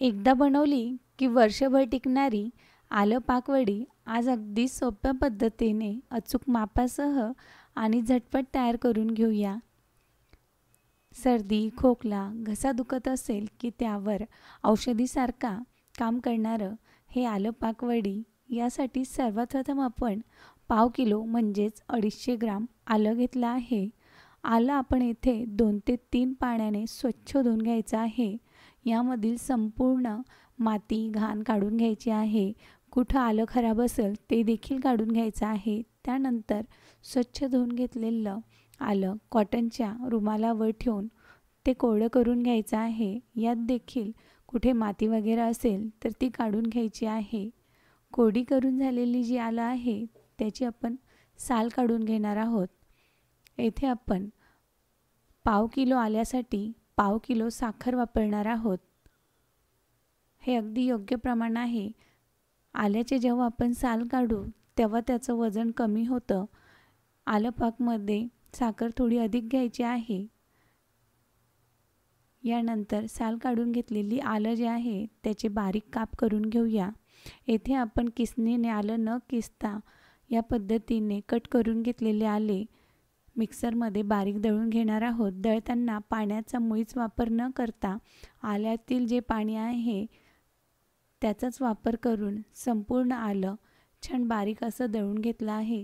एकदा बनवली की वर्षभर टिकणारी आलं पाकवडी आज अगदी सोप्या पद्धतीने अचूक मापासह आणि झटपट तयार करून घेऊया. सर्दी, खोकला, घसा दुखत असेल की त्यावर औषधीसारखा काम करणारं हे आलं पाकवडी. यासाठी सर्वात प्रथम आपण पाव किलो म्हणजेच 250 ग्राम आलं घेतलं आहे. आलं आपण येथे 2 ते 3 पाण्याने स्वच्छ धुवून घ्यायचं आहे. यामधील संपूर्ण माती, घाण काढून घ्यायची आहे. कुठं आलं खराब असेल ते देखील काढून घ्यायचं आहे. त्यानंतर स्वच्छ धुवून घेतलेलं आलं कॉटनच्या रुमालावर ठेवून ते कोरडं करून घ्यायचं आहे. यात देखील कुठे माती वगैरे असेल तर ती काढून घ्यायची आहे. कोरडी करून झालेली जी आलं आहे त्याची आपण साल काढून घेणार आहोत. येथे आपण पाव किलो आल्यासाठी पाव किलो साखर वापरणार आहोत. हे अगदी योग्य प्रमाण आहे. आल्याचे जेव्हा आपण साल काढू तेव्हा त्याचं वजन कमी होतं. आलं पाकमध्ये साखर थोडी अधिक घ्यायची आहे. यानंतर साल काढून घेतलेली आलं जे आहे त्याचे बारीक काप करून घेऊया. येथे आपण किसणीने आलं न किसता या पद्धतीने कट करून घेतलेले आले मिक्सरमध्ये बारीक दळून घेणार आहोत. दळताना पाण्याचा मुळीच वापर न करता आल्यातील जे पाणी आहे त्याचाच वापर करून संपूर्ण आलं छान बारीक असं दळून घेतलं आहे.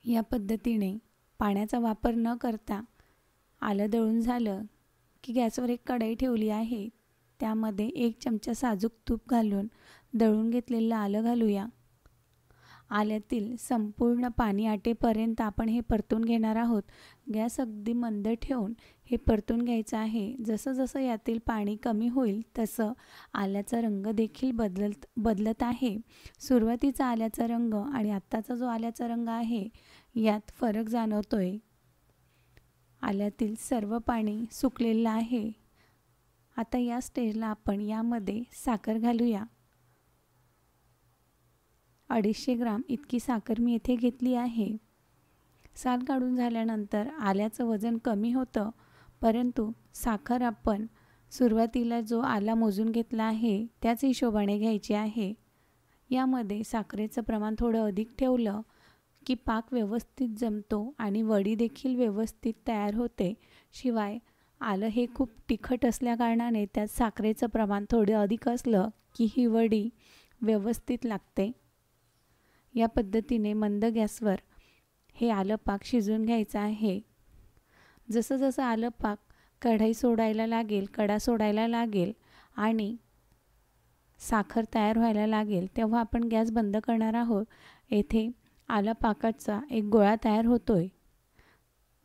या पद्धतीने पाण्याचा वापर न करता आलं दळून झालं की गॅसवर एक कढई ठेवली आहे. त्यामध्ये 1 चमचा साजूक तूप घालून दळून घेतलेलं आलं घालूया. आल्यातील संपूर्ण पाणी आटेपर्यंत आपण हे परतून घेणार आहोत. गॅस अगदी मंद ठेवून हे परतून घ्यायचं आहे. जसं जसं यातील पाणी कमी होईल तसं आल्याचा रंग देखील बदलत आहे. सुरुवातीचा आल्याचा रंग आणि आत्ताचा जो आल्याचा रंग आहे यात फरक जाणवतोय. आल्यातील सर्व पाणी सुकलेलं आहे. आता या स्टेजला आपण यामध्ये साखर घालूया. 250 ग्राम इतकी साखर मी येथे घेतली आहे. साल काढून झाल्यानंतर आल्याचं वजन कमी होतं, परंतु साखर आपण सुरुवातीला जो आला मोजून घेतला आहे त्याच हिशोबाने घ्यायची आहे. यामध्ये साखरेचं प्रमाण थोडं अधिक ठेवलं की पाक व्यवस्थित जमतो आणि वडी देखील व्यवस्थित तयार होते. शिवाय आलं हे खूप तिखट असल्याकारणाने त्यात साखरेचं प्रमाण थोडं अधिक असलं की ही वडी व्यवस्थित लागते. या पद्धतीने मंद गॅसवर हे आलं पाक शिजवून घ्यायचं आहे. जसं जसं आलं पाक कढई सोडायला लागेल, कडा सोडायला लागेल आणि साखर तयार व्हायला लागेल तेव्हा आपण गॅस बंद करणार आहोत. येथे आलं पाकाचा एक गोळा तयार होतोय.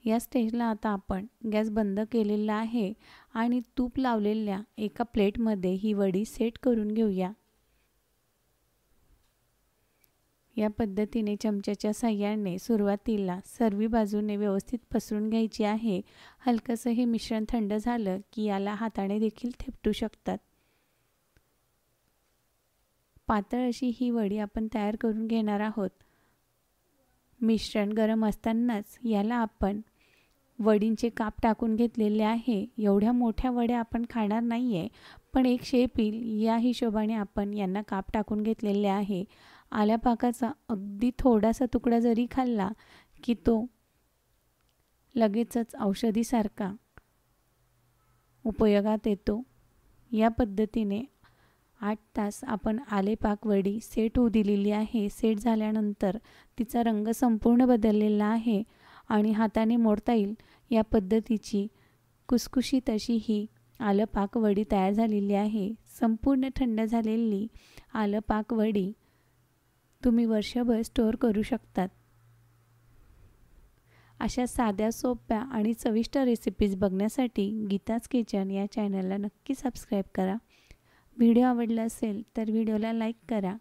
या स्टेजला आता आपण गॅस बंद केलेला आहे आणि तूप लावलेल्या एका प्लेटमध्ये ही वडी सेट करून घेऊया. या पद्धतीने चमच्याच्या साहाय्याने सुरुवातीला सर्व बाजूने व्यवस्थित पसरून घ्यायची आहे. हलकंसं हे मिश्रण थंड झालं की याला हाताने देखील थेपटू शकतात. पातळ अशी ही वडी आपण तयार करून घेणार आहोत. मिश्रण गरम असतानाच याला आपण वडींचे काप टाकून घेतलेले आहे. एवढ्या मोठ्या वड्या आपण खाणार नाही आहे, पण एक शेप येईल या हिशोबाने आपण यांना काप टाकून घेतलेले आहे. आल्या पाकाचा अगदी थोडासा तुकडा जरी खाल्ला की तो लगेचच औषधीसारखा उपयोगात येतो. या पद्धतीने 8 तास आपण आले पाक वडी सेट होऊ दिलेली आहे. सेट झाल्यानंतर तिचा रंग संपूर्ण बदललेला आहे आणि हाताने मोडता येईल या पद्धतीची कुसकुशीत अशी ही आलं पाक वडी तयार झालेली आहे. संपूर्ण थंड झालेली आलं पाक वडी तुम्ही वर्षभर स्टोअर करू शकतात. अशा साध्या, सोप्या आणि चविष्ट रेसिपीज बघण्यासाठी गीताज किचन या चॅनलला नक्की सबस्क्राईब करा. व्हिडिओ आवडला असेल तर व्हिडिओला लाईक करा.